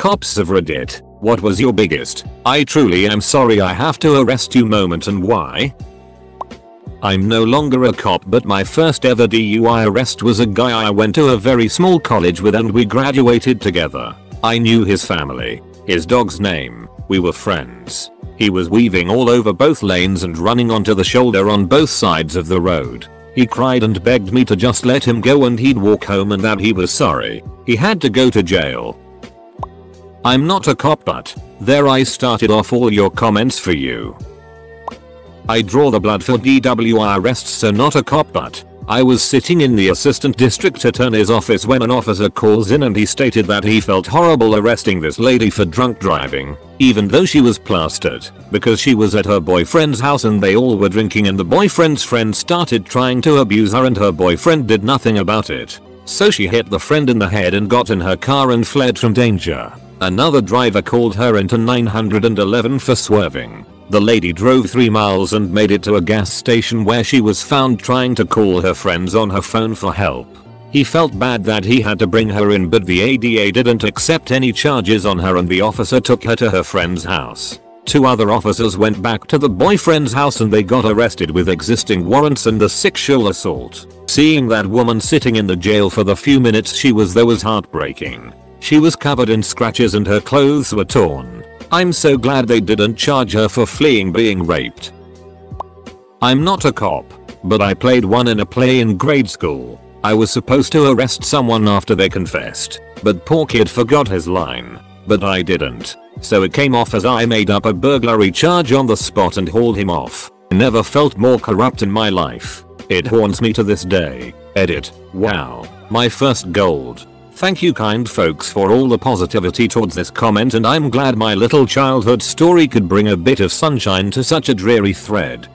Cops of Reddit, what was your biggest "I truly am sorry I have to arrest you" moment and why? I'm no longer a cop, but my first ever DUI arrest was a guy I went to a very small college with and we graduated together. I knew his family, his dog's name, we were friends. He was weaving all over both lanes and running onto the shoulder on both sides of the road. He cried and begged me to just let him go and he'd walk home and that he was sorry. He had to go to jail. I'm not a cop, but there I started off all your comments for you. I draw the blood for DWI arrests, so not a cop, but I was sitting in the assistant district attorney's office when an officer calls in and he stated that he felt horrible arresting this lady for drunk driving, even though she was plastered, because she was at her boyfriend's house and they all were drinking and the boyfriend's friend started trying to abuse her and her boyfriend did nothing about it. So she hit the friend in the head and got in her car and fled from danger. Another driver called her into 911 for swerving. The lady drove 3 miles and made it to a gas station where she was found trying to call her friends on her phone for help. He felt bad that he had to bring her in, but the ADA didn't accept any charges on her and the officer took her to her friend's house. 2 other officers went back to the boyfriend's house and they got arrested with existing warrants and the sexual assault. Seeing that woman sitting in the jail for the few minutes she was there was heartbreaking. She was covered in scratches and her clothes were torn. I'm so glad they didn't charge her for fleeing being raped. I'm not a cop, but I played one in a play in grade school. I was supposed to arrest someone after they confessed, but poor kid forgot his line. But I didn't, so it came off as I made up a burglary charge on the spot and hauled him off. Never felt more corrupt in my life. It haunts me to this day. Edit. Wow. My first gold. Thank you kind folks for all the positivity towards this comment, and I'm glad my little childhood story could bring a bit of sunshine to such a dreary thread.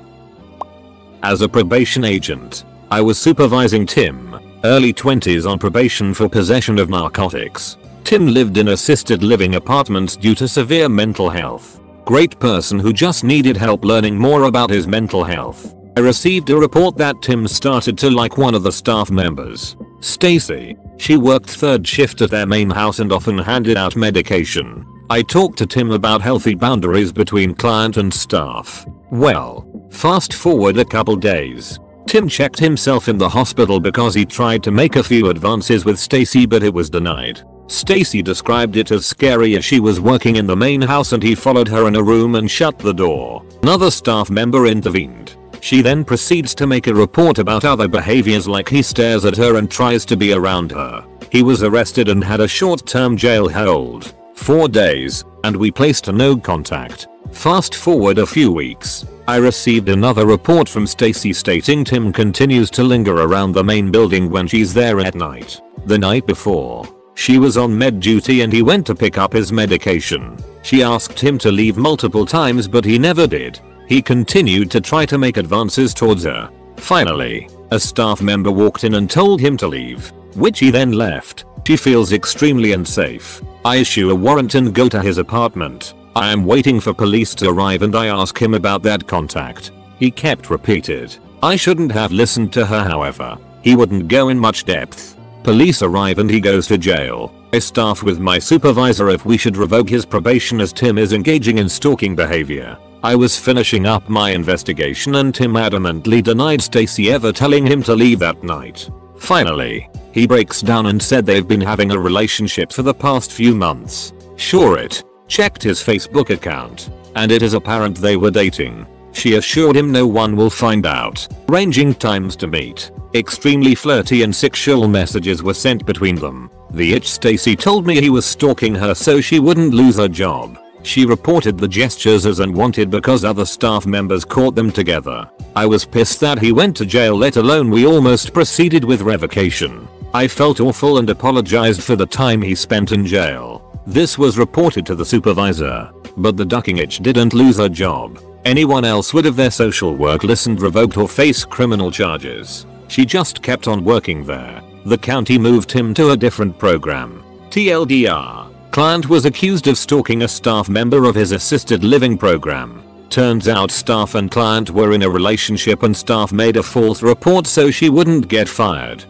As a probation agent, I was supervising Tim, early 20s, on probation for possession of narcotics. Tim lived in assisted living apartments due to severe mental health. Great person who just needed help learning more about his mental health. I received a report that Tim started to like one of the staff members, Stacy. She worked third shift at their main house and often handed out medication. I talked to Tim about healthy boundaries between client and staff. Well, fast forward a couple days. Tim checked himself in the hospital because he tried to make a few advances with Stacy but it was denied. Stacy described it as scary as she was working in the main house and he followed her in a room and shut the door. Another staff member intervened. She then proceeds to make a report about other behaviors like he stares at her and tries to be around her. He was arrested and had a short-term jail hold, 4 days, and we placed a no contact. Fast forward a few weeks, I received another report from Stacy stating Tim continues to linger around the main building when she's there at night. The night before, she was on med duty and he went to pick up his medication. She asked him to leave multiple times but he never did. He continued to try to make advances towards her. Finally, a staff member walked in and told him to leave, which he then left. She feels extremely unsafe. I issue a warrant and go to his apartment. I am waiting for police to arrive and I ask him about that contact. He kept repeated. I shouldn't have listened to her, however. He wouldn't go in much depth. Police arrive and he goes to jail. I staff with my supervisor if we should revoke his probation as Tim is engaging in stalking behavior. I was finishing up my investigation and Tim adamantly denied Stacy ever telling him to leave that night. Finally, he breaks down and said they've been having a relationship for the past few months. Sure, it checked his Facebook account, and it is apparent they were dating. She assured him no one will find out. Ranging times to meet, extremely flirty and sexual messages were sent between them. The itch Stacy told me he was stalking her so she wouldn't lose her job. She reported the gestures as unwanted because other staff members caught them together. I was pissed that he went to jail, let alone we almost proceeded with revocation. I felt awful and apologized for the time he spent in jail. This was reported to the supervisor, but the ducking itch didn't lose her job. Anyone else would have their social work listened, revoked or face criminal charges. She just kept on working there. The county moved him to a different program. TLDR. Client was accused of stalking a staff member of his assisted living program. Turns out staff and client were in a relationship and staff made a false report so she wouldn't get fired.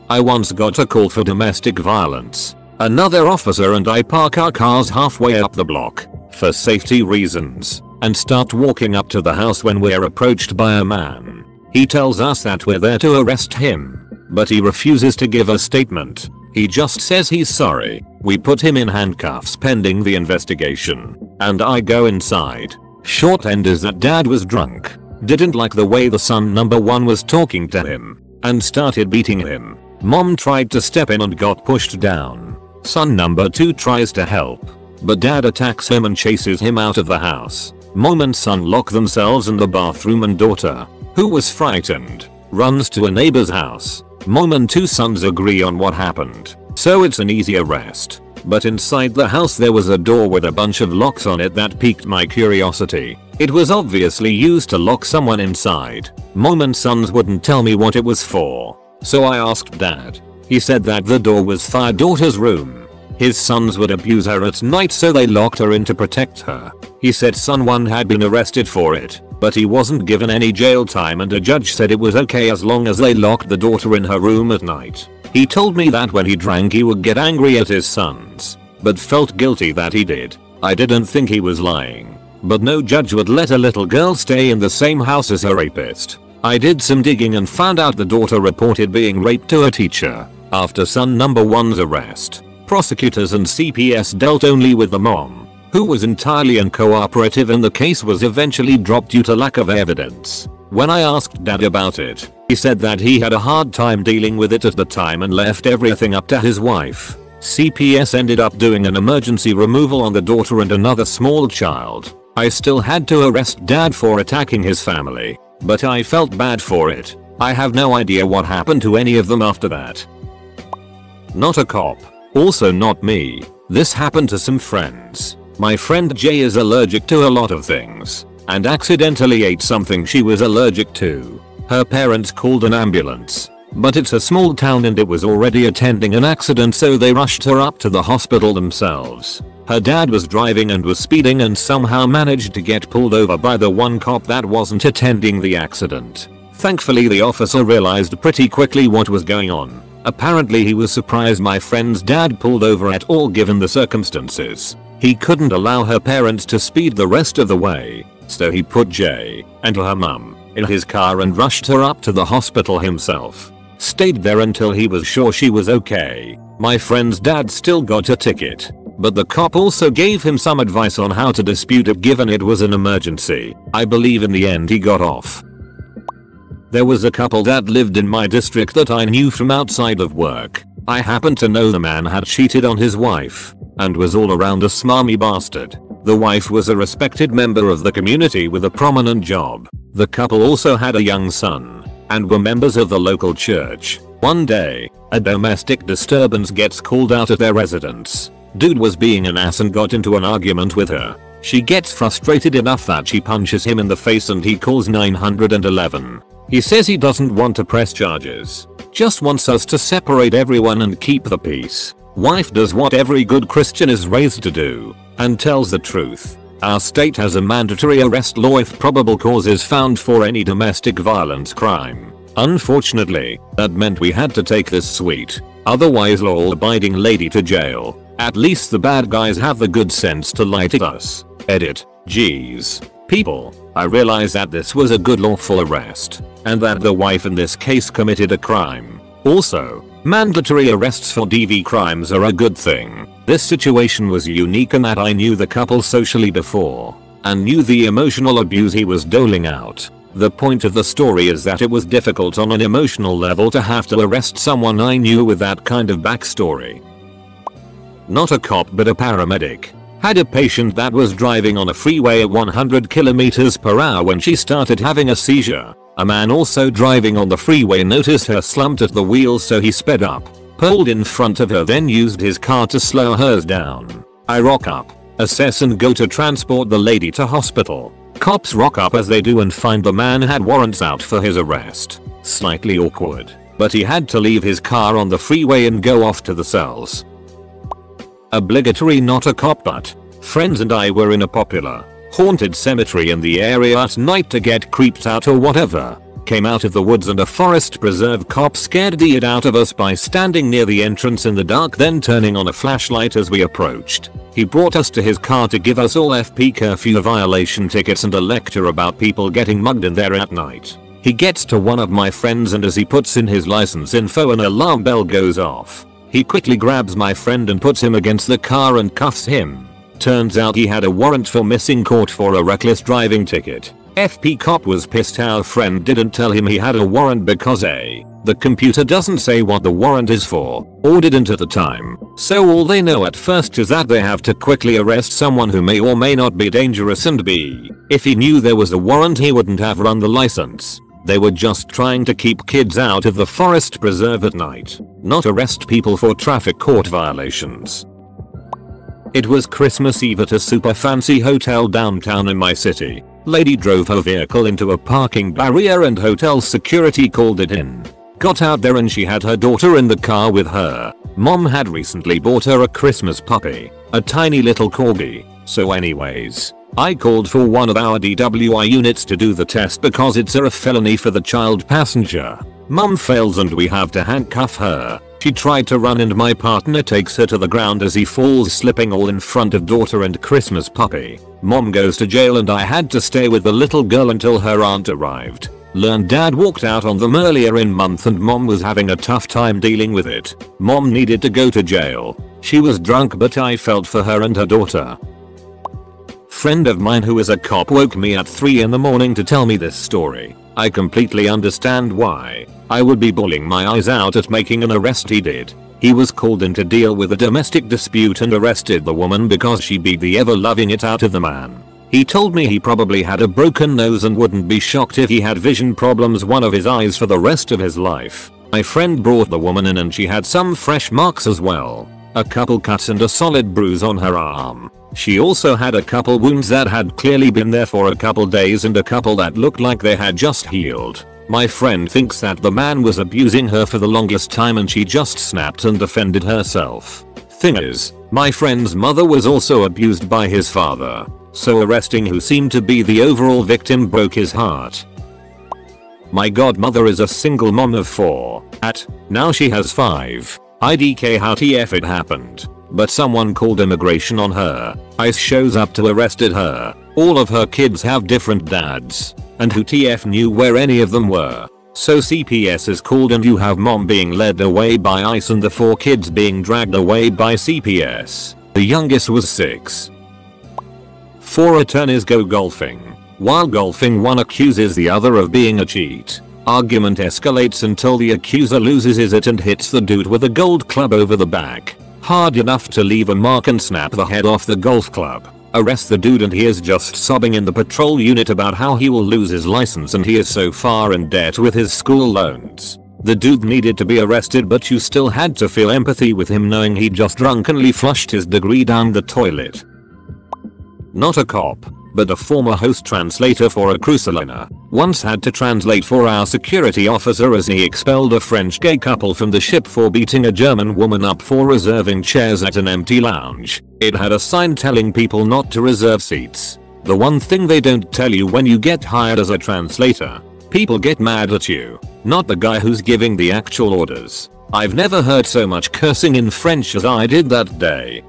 I once got a call for domestic violence. Another officer and I park our cars halfway up the block for safety reasons and start walking up to the house when we're approached by a man. He tells us that we're there to arrest him, but he refuses to give a statement. He just says he's sorry. We put him in handcuffs pending the investigation, and I go inside. Short end is that dad was drunk, didn't like the way the son number 1 was talking to him, and started beating him. Mom tried to step in and got pushed down. Son number 2 tries to help, but dad attacks him and chases him out of the house. Mom and son lock themselves in the bathroom and daughter, who was frightened, runs to a neighbor's house. Mom and 2 sons agree on what happened, so it's an easy arrest. But inside the house there was a door with a bunch of locks on it that piqued my curiosity. It was obviously used to lock someone inside. Mom and sons wouldn't tell me what it was for, so I asked dad. He said that the door was for daughter's room. His sons would abuse her at night, so they locked her in to protect her. He said son 1 had been arrested for it, but he wasn't given any jail time and a judge said it was okay as long as they locked the daughter in her room at night. He told me that when he drank he would get angry at his sons, but felt guilty that he did. I didn't think he was lying, but no judge would let a little girl stay in the same house as a rapist. I did some digging and found out the daughter reported being raped to a teacher. After son number 1's arrest, prosecutors and CPS dealt only with the mom, who was entirely uncooperative, and the case was eventually dropped due to lack of evidence. When I asked dad about it, he said that he had a hard time dealing with it at the time and left everything up to his wife. CPS ended up doing an emergency removal on the daughter and another small child. I still had to arrest dad for attacking his family, but I felt bad for it. I have no idea what happened to any of them after that. Not a cop. Also not me. This happened to some friends. My friend Jay is allergic to a lot of things, and accidentally ate something she was allergic to. Her parents called an ambulance, but it's a small town and it was already attending an accident, so they rushed her up to the hospital themselves. Her dad was driving and was speeding and somehow managed to get pulled over by the one cop that wasn't attending the accident. Thankfully the officer realized pretty quickly what was going on. Apparently he was surprised my friend's dad pulled over at all given the circumstances. He couldn't allow her parents to speed the rest of the way, so he put Jay and her mum in his car and rushed her up to the hospital himself. Stayed there until he was sure she was okay. My friend's dad still got a ticket, but the cop also gave him some advice on how to dispute it given it was an emergency. I believe in the end he got off. There was a couple that lived in my district that I knew from outside of work. I happened to know the man had cheated on his wife and was all around a smarmy bastard. The wife was a respected member of the community with a prominent job. The couple also had a young son and were members of the local church. One day, a domestic disturbance gets called out at their residence. Dude was being an ass and got into an argument with her. She gets frustrated enough that she punches him in the face and he calls 911. He says he doesn't want to press charges, just wants us to separate everyone and keep the peace. Wife does what every good Christian is raised to do and tells the truth. Our state has a mandatory arrest law if probable cause is found for any domestic violence crime. Unfortunately, that meant we had to take this sweet, otherwise law-abiding lady to jail. At least the bad guys have the good sense to lie to us. Edit. Jeez. People, I realize that this was a good lawful arrest, and that the wife in this case committed a crime. Also, mandatory arrests for DV crimes are a good thing. This situation was unique in that I knew the couple socially before, and knew the emotional abuse he was doling out. The point of the story is that it was difficult on an emotional level to have to arrest someone I knew with that kind of backstory. Not a cop but a paramedic. Had a patient that was driving on a freeway at 100 km/h when she started having a seizure. A man also driving on the freeway noticed her slumped at the wheel, so he sped up, pulled in front of her, then used his car to slow hers down. I rock up, assess and go to transport the lady to hospital. Cops rock up as they do and find the man had warrants out for his arrest. Slightly awkward, but he had to leave his car on the freeway and go off to the cells. Obligatory not a cop but friends and I were in a popular haunted cemetery in the area at night to get creeped out or whatever. came out of the woods and a forest preserve cop scared the shit out of us by standing near the entrance in the dark, then turning on a flashlight as we approached. He brought us to his car to give us all FP curfew violation tickets and a lecture about people getting mugged in there at night. He gets to one of my friends and as he puts in his license info an alarm bell goes off. He quickly grabs my friend and puts him against the car and cuffs him. Turns out he had a warrant for missing court for a reckless driving ticket. FP cop was pissed our friend didn't tell him he had a warrant because A, the computer doesn't say what the warrant is for, or didn't at the time, so all they know at first is that they have to quickly arrest someone who may or may not be dangerous, and B, if he knew there was a warrant he wouldn't have run the license. They were just trying to keep kids out of the forest preserve at night, not arrest people for traffic court violations. It was Christmas Eve at a super fancy hotel downtown in my city. Lady drove her vehicle into a parking barrier and hotel security called it in. Got out there and she had her daughter in the car with her. Mom had recently bought her a Christmas puppy, a tiny little corgi. So anyways, I called for one of our DWI units to do the test because it's a felony for the child passenger. Mom fails and we have to handcuff her. She tried to run and my partner takes her to the ground as he falls, slipping all in front of daughter and Christmas puppy. Mom goes to jail and I had to stay with the little girl until her aunt arrived. Learned dad walked out on them earlier in month and mom was having a tough time dealing with it. Mom needed to go to jail. She was drunk but I felt for her and her daughter. Friend of mine who is a cop woke me at 3 in the morning to tell me this story. I completely understand why. I would be bawling my eyes out at making an arrest he did. He was called in to deal with a domestic dispute and arrested the woman because she beat the ever loving it out of the man. He told me he probably had a broken nose and wouldn't be shocked if he had vision problems, one of his eyes, for the rest of his life. My friend brought the woman in and she had some fresh marks as well. A couple cuts and a solid bruise on her arm. She also had a couple wounds that had clearly been there for a couple days and a couple that looked like they had just healed. My friend thinks that the man was abusing her for the longest time and she just snapped and defended herself. Thing is, my friend's mother was also abused by his father, so arresting who seemed to be the overall victim broke his heart. My godmother is a single mom of 4. Now she has 5. IDK how TF it happened. But someone called immigration on her. ICE shows up to arrested her. All of her kids have different dads. And who TF knew where any of them were. So CPS is called and you have mom being led away by ICE and the 4 kids being dragged away by CPS. The youngest was 6. 4 attorneys go golfing. While golfing, one accuses the other of being a cheat. Argument escalates until the accuser loses it and hits the dude with a gold club over the back. Hard enough to leave a mark and snap the head off the golf club. Arrest the dude and he is just sobbing in the patrol unit about how he will lose his license and he is so far in debt with his school loans. The dude needed to be arrested but you still had to feel empathy with him knowing he just drunkenly flushed his degree down the toilet. Not a cop, but a former host translator for a cruise liner, once had to translate for our security officer as he expelled a French gay couple from the ship for beating a German woman up for reserving chairs at an empty lounge. It had a sign telling people not to reserve seats. The one thing they don't tell you when you get hired as a translator. People get mad at you, not the guy who's giving the actual orders. I've never heard so much cursing in French as I did that day.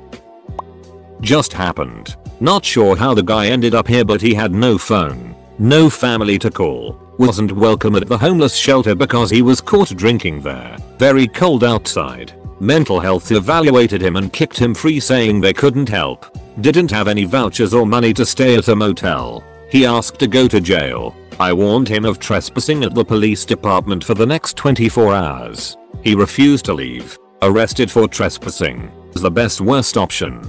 Just happened. Not sure how the guy ended up here but he had no phone, no family to call, wasn't welcome at the homeless shelter because he was caught drinking there, very cold outside. Mental health evaluated him and kicked him free saying they couldn't help, didn't have any vouchers or money to stay at a motel. He asked to go to jail. I warned him of trespassing at the police department for the next 24 hours. He refused to leave. Arrested for trespassing was the best worst option.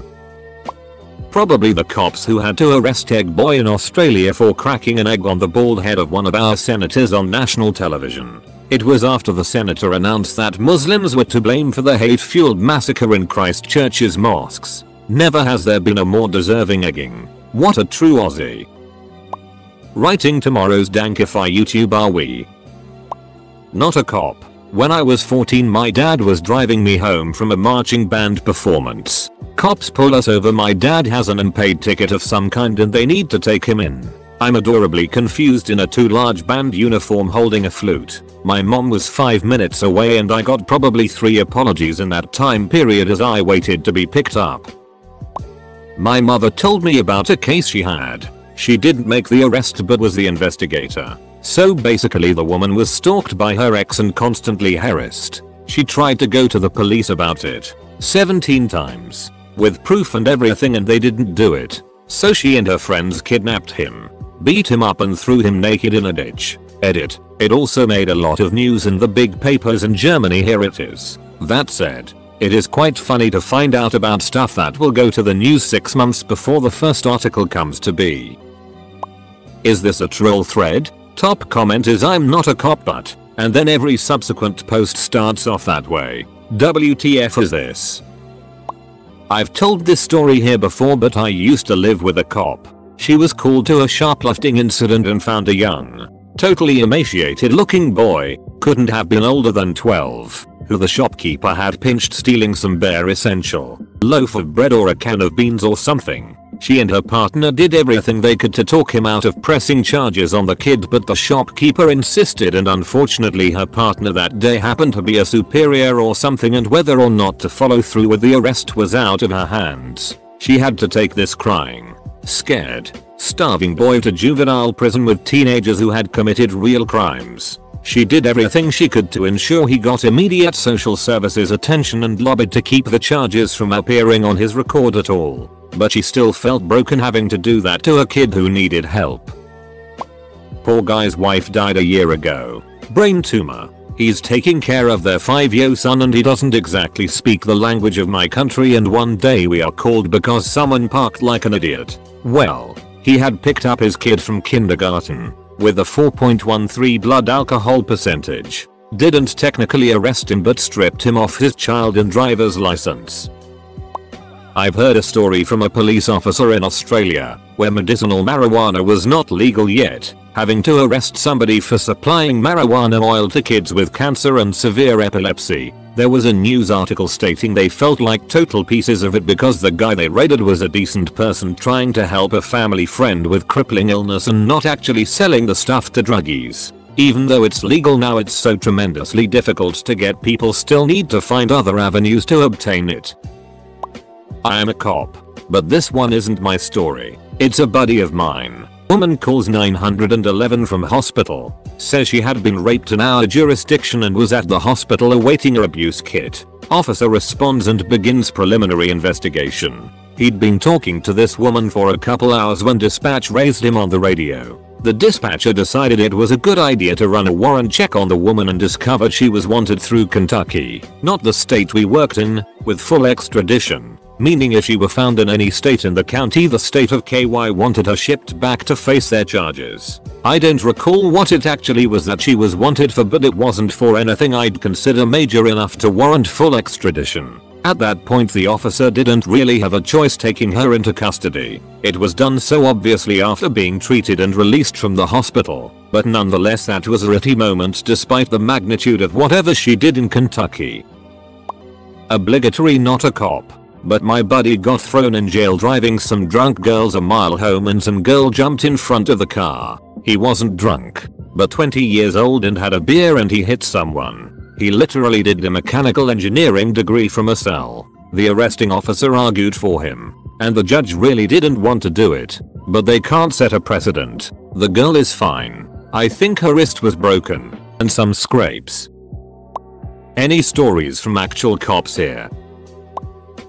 Probably the cops who had to arrest Egg Boy in Australia for cracking an egg on the bald head of one of our senators on national television. It was after the senator announced that Muslims were to blame for the hate-fueled massacre in Christchurch's mosques. Never has there been a more deserving egging. What a true Aussie. Writing tomorrow's Dankify YouTube are we? Not a cop. When I was 14 my dad was driving me home from a marching band performance. Cops pull us over, my dad has an unpaid ticket of some kind and they need to take him in. I'm adorably confused in a too large band uniform holding a flute. My mom was 5 minutes away and I got probably 3 apologies in that time period as I waited to be picked up. My mother told me about a case she had. She didn't make the arrest but was the investigator. So basically the woman was stalked by her ex and constantly harassed. She tried to go to the police about it 17 times. With proof and everything and they didn't do it. So she and her friends kidnapped him, beat him up and threw him naked in a ditch. Edit. It also made a lot of news in the big papers in Germany. Here it is. That said, it is quite funny to find out about stuff that will go to the news 6 months before the first article comes to be. Is this a troll thread? Top comment is I'm not a cop but, and then every subsequent post starts off that way. WTF is this? I've told this story here before but I used to live with a cop. She was called to a shoplifting incident and found a young, totally emaciated looking boy, couldn't have been older than 12, who the shopkeeper had pinched stealing some bare essential loaf of bread or a can of beans or something. She and her partner did everything they could to talk him out of pressing charges on the kid but the shopkeeper insisted and unfortunately her partner that day happened to be a superior or something and whether or not to follow through with the arrest was out of her hands. She had to take this crying, scared, starving boy to juvenile prison with teenagers who had committed real crimes. She did everything she could to ensure he got immediate social services attention and lobbied to keep the charges from appearing on his record at all. But she still felt broken having to do that to a kid who needed help. Poor guy's wife died a year ago. Brain tumor. He's taking care of their 5-year-old son and he doesn't exactly speak the language of my country and one day we are called because someone parked like an idiot. Well, he had picked up his kid from kindergarten with a 4.13 blood alcohol percentage. Didn't technically arrest him but stripped him off his child and driver's license. I've heard a story from a police officer in Australia, where medicinal marijuana was not legal yet, having to arrest somebody for supplying marijuana oil to kids with cancer and severe epilepsy. There was a news article stating they felt like total pieces of it because the guy they raided was a decent person trying to help a family friend with crippling illness and not actually selling the stuff to druggies. Even though it's legal now, it's so tremendously difficult to get, people still need to find other avenues to obtain it. I am a cop, but this one isn't my story. It's a buddy of mine. Woman calls 911 from hospital. Says she had been raped in our jurisdiction and was at the hospital awaiting her abuse kit. Officer responds and begins preliminary investigation. He'd been talking to this woman for a couple hours when dispatch raised him on the radio. The dispatcher decided it was a good idea to run a warrant check on the woman and discovered she was wanted through Kentucky, not the state we worked in, with full extradition. Meaning if she were found in any state in the county, the state of KY wanted her shipped back to face their charges. I don't recall what it actually was that she was wanted for, but it wasn't for anything I'd consider major enough to warrant full extradition. At that point the officer didn't really have a choice taking her into custody. It was done so obviously after being treated and released from the hospital, but nonetheless that was a ratty moment despite the magnitude of whatever she did in Kentucky. Obligatory not a cop. But my buddy got thrown in jail driving some drunk girls a mile home and some girl jumped in front of the car. He wasn't drunk, but 20 years old and had a beer and he hit someone. He literally did a mechanical engineering degree from a cell. The arresting officer argued for him, and the judge really didn't want to do it, but they can't set a precedent. The girl is fine. I think her wrist was broken, and some scrapes. Any stories from actual cops here?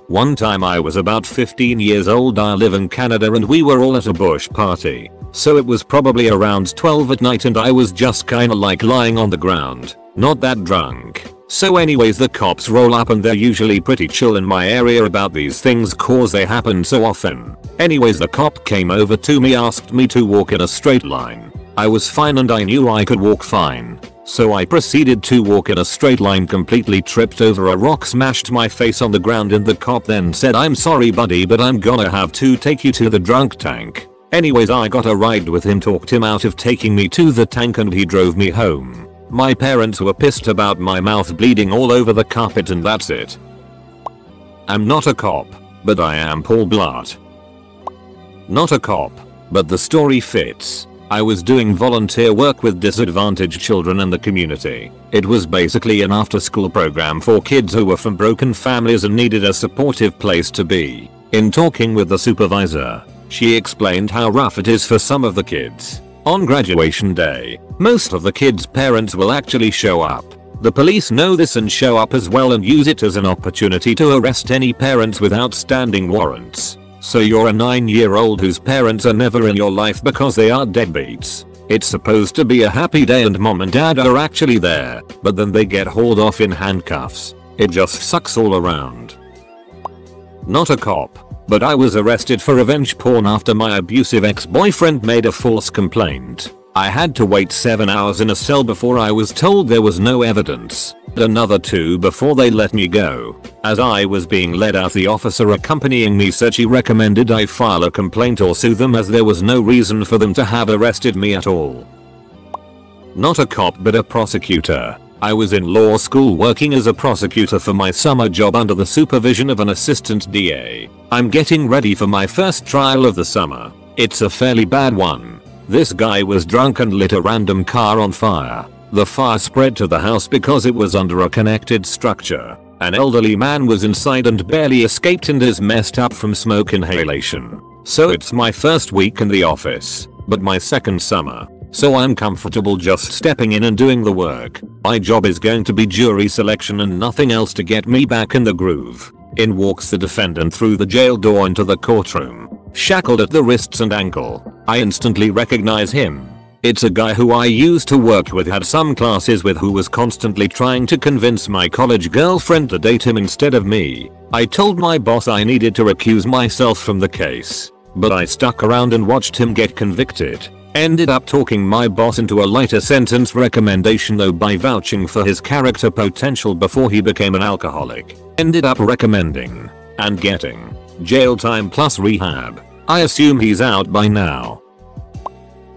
One time I was about 15 years old. I live in Canada and we were all at a bush party. So it was probably around 12 at night and I was just kinda like lying on the ground, not that drunk. So anyways, the cops roll up and they're usually pretty chill in my area about these things cause they happen so often. Anyways, the cop came over to me, asked me to walk in a straight line. I was fine and I knew I could walk fine. So I proceeded to walk in a straight line, completely tripped over a rock, smashed my face on the ground, and the cop then said, "I'm sorry buddy, but I'm gonna have to take you to the drunk tank." Anyways, I got a ride with him, talked him out of taking me to the tank and he drove me home. My parents were pissed about my mouth bleeding all over the carpet and that's it. I'm not a cop, but I am Paul Blart. Not a cop, but the story fits. I was doing volunteer work with disadvantaged children in the community. It was basically an after-school program for kids who were from broken families and needed a supportive place to be. In talking with the supervisor, she explained how rough it is for some of the kids. On graduation day, most of the kids' parents will actually show up. The police know this and show up as well and use it as an opportunity to arrest any parents with outstanding warrants. So you're a 9-year-old whose parents are never in your life because they are deadbeats. It's supposed to be a happy day and mom and dad are actually there, but then they get hauled off in handcuffs. It just sucks all around. Not a cop, but I was arrested for revenge porn after my abusive ex-boyfriend made a false complaint. I had to wait 7 hours in a cell before I was told there was no evidence. Another 2 before they let me go. As I was being led out, the officer accompanying me said she recommended I file a complaint or sue them as there was no reason for them to have arrested me at all. Not a cop but a prosecutor. I was in law school working as a prosecutor for my summer job under the supervision of an assistant DA. I'm getting ready for my first trial of the summer. It's a fairly bad one. This guy was drunk and lit a random car on fire. The fire spread to the house because it was under a connected structure. An elderly man was inside and barely escaped and is messed up from smoke inhalation. So it's my first week in the office, but my second summer. So I'm comfortable just stepping in and doing the work. My job is going to be jury selection and nothing else to get me back in the groove. In walks the defendant through the jail door into the courtroom, shackled at the wrists and ankle. I instantly recognize him. It's a guy who I used to work with, had some classes with, who was constantly trying to convince my college girlfriend to date him instead of me. I told my boss I needed to recuse myself from the case, but I stuck around and watched him get convicted. Ended up talking my boss into a lighter sentence recommendation though by vouching for his character potential before he became an alcoholic. Ended up recommending and getting jail time plus rehab. I assume he's out by now.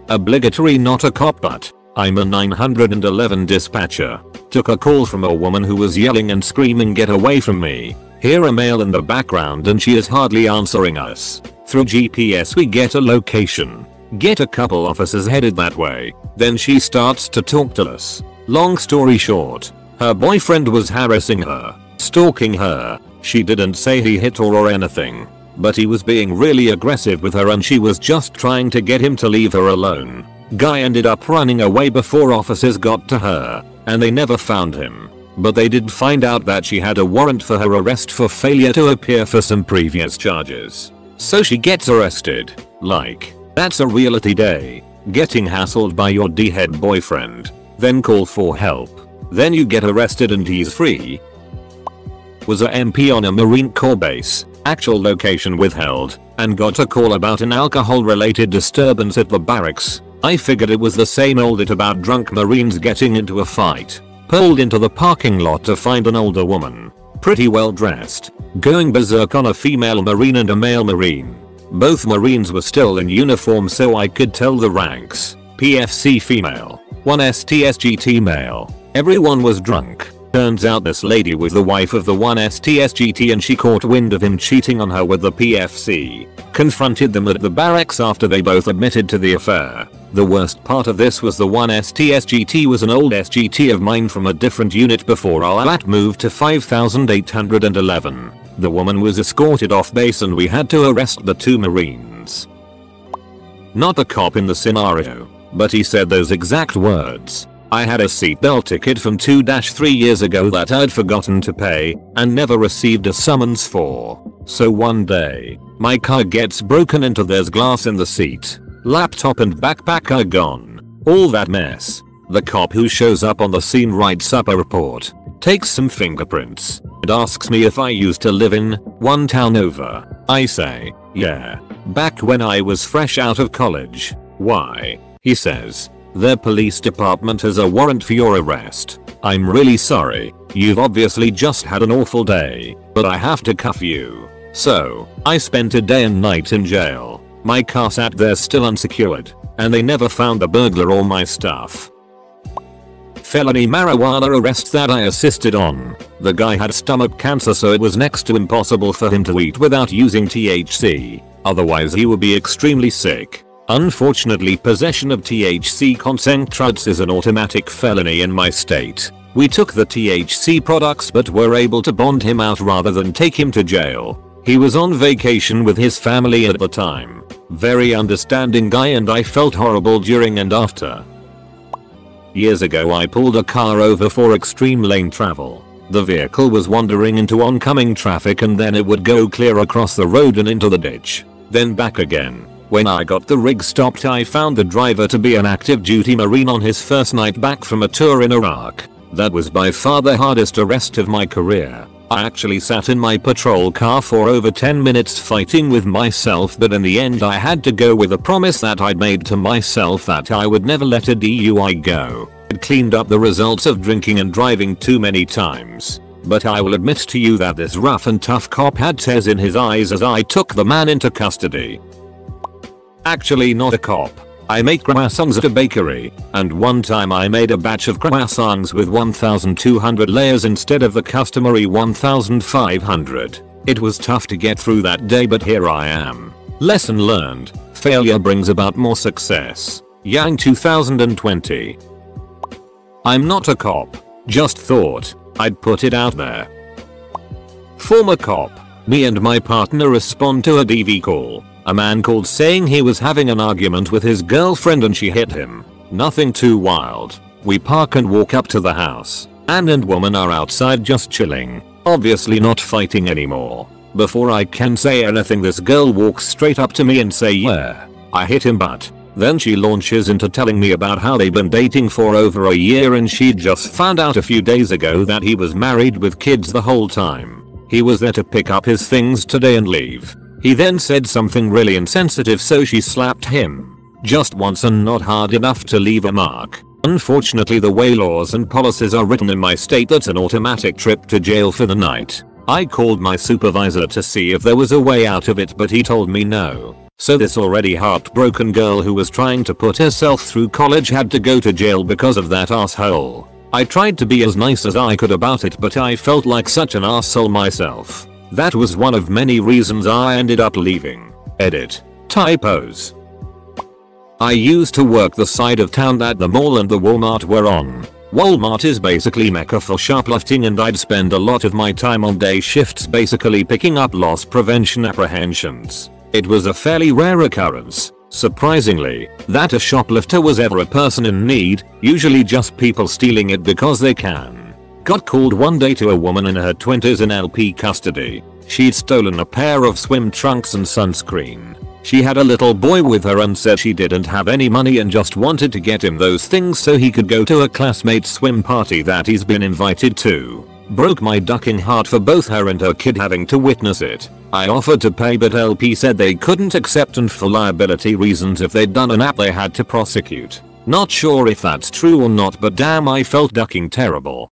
Obligatory not a cop but I'm a 911 dispatcher. Took a call from a woman who was yelling and screaming get away from me. Hear a male in the background and she is hardly answering us. Through GPS we get a location. Get a couple officers headed that way. Then she starts to talk to us. Long story short, her boyfriend was harassing her, stalking her. She didn't say he hit her or anything, but he was being really aggressive with her and she was just trying to get him to leave her alone. Guy ended up running away before officers got to her, and they never found him. But they did find out that she had a warrant for her arrest for failure to appear for some previous charges. So she gets arrested. Like, that's a reality day. Getting hassled by your D-head boyfriend. Then call for help. Then you get arrested and he's free. Was a MP on a Marine Corps base. Actual location withheld. And got a call about an alcohol related disturbance at the barracks. I figured it was the same old it about drunk Marines getting into a fight. Pulled into the parking lot to find an older woman. Pretty well dressed. Going berserk on a female Marine and a male Marine. Both Marines were still in uniform so I could tell the ranks. PFC female. 1 STSGT male. Everyone was drunk. Turns out this lady was the wife of the 1 STSGT and she caught wind of him cheating on her with the PFC. Confronted them at the barracks after they both admitted to the affair. The worst part of this was the 1 STSGT was an old SGT of mine from a different unit before our LAT moved to 5811. The woman was escorted off base and we had to arrest the 2 Marines. Not a cop in the scenario, but he said those exact words. I had a seatbelt ticket from 2-3 years ago that I'd forgotten to pay and never received a summons for. So one day, my car gets broken into, there's glass in the seat. Laptop and backpack are gone. All that mess. The cop who shows up on the scene writes up a report, takes some fingerprints, and asks me if I used to live in one town over. I say, yeah, back when I was fresh out of college. Why? He says, their police department has a warrant for your arrest. I'm really sorry, you've obviously just had an awful day, but I have to cuff you. So, I spent a day and night in jail. My car sat there still unsecured, and they never found the burglar or my stuff. Felony marijuana arrest that I assisted on. The guy had stomach cancer so it was next to impossible for him to eat without using THC, otherwise he would be extremely sick. Unfortunately, possession of THC concentrates is an automatic felony in my state. We took the THC products but were able to bond him out rather than take him to jail. He was on vacation with his family at the time. Very understanding guy, and I felt horrible during and after. Years ago I pulled a car over for extreme lane travel. The vehicle was wandering into oncoming traffic and then it would go clear across the road and into the ditch. Then back again. When I got the rig stopped, I found the driver to be an active duty Marine on his first night back from a tour in Iraq. That was by far the hardest arrest of my career. I actually sat in my patrol car for over 10 minutes fighting with myself, but in the end I had to go with a promise that I'd made to myself that I would never let a DUI go. It cleaned up the results of drinking and driving too many times. But I will admit to you that this rough and tough cop had tears in his eyes as I took the man into custody. Actually not a cop. I make croissants at a bakery, and one time I made a batch of croissants with 1,200 layers instead of the customary 1,500. It was tough to get through that day, but here I am. Lesson learned. Failure brings about more success. Yang 2020. I'm not a cop. Just thought I'd put it out there. Former cop. Me and my partner respond to a DV call. A man called saying he was having an argument with his girlfriend and she hit him. Nothing too wild. We park and walk up to the house. Man and woman are outside just chilling. Obviously not fighting anymore. Before I can say anything, this girl walks straight up to me and say, "Yeah, I hit him," but then she launches into telling me about how they've been dating for over a year and she'd just found out a few days ago that he was married with kids the whole time. He was there to pick up his things today and leave. He then said something really insensitive, so she slapped him. Just once and not hard enough to leave a mark. Unfortunately, the way laws and policies are written in my state, that's an automatic trip to jail for the night. I called my supervisor to see if there was a way out of it, but he told me no. So this already heartbroken girl who was trying to put herself through college had to go to jail because of that asshole. I tried to be as nice as I could about it, but I felt like such an asshole myself. That was one of many reasons I ended up leaving. Edit. Typos. I used to work the side of town that the mall and the Walmart were on. Walmart is basically mecca for shoplifting, and I'd spend a lot of my time on day shifts basically picking up loss prevention apprehensions. It was a fairly rare occurrence, surprisingly, that a shoplifter was ever a person in need, usually just people stealing it because they can. Got called one day to a woman in her 20s in LP custody. She'd stolen a pair of swim trunks and sunscreen. She had a little boy with her and said she didn't have any money and just wanted to get him those things so he could go to a classmate's swim party that he's been invited to. Broke my ducking heart for both her and her kid having to witness it. I offered to pay, but LP said they couldn't accept, and for liability reasons if they'd done an app they had to prosecute. Not sure if that's true or not, but damn, I felt ducking terrible.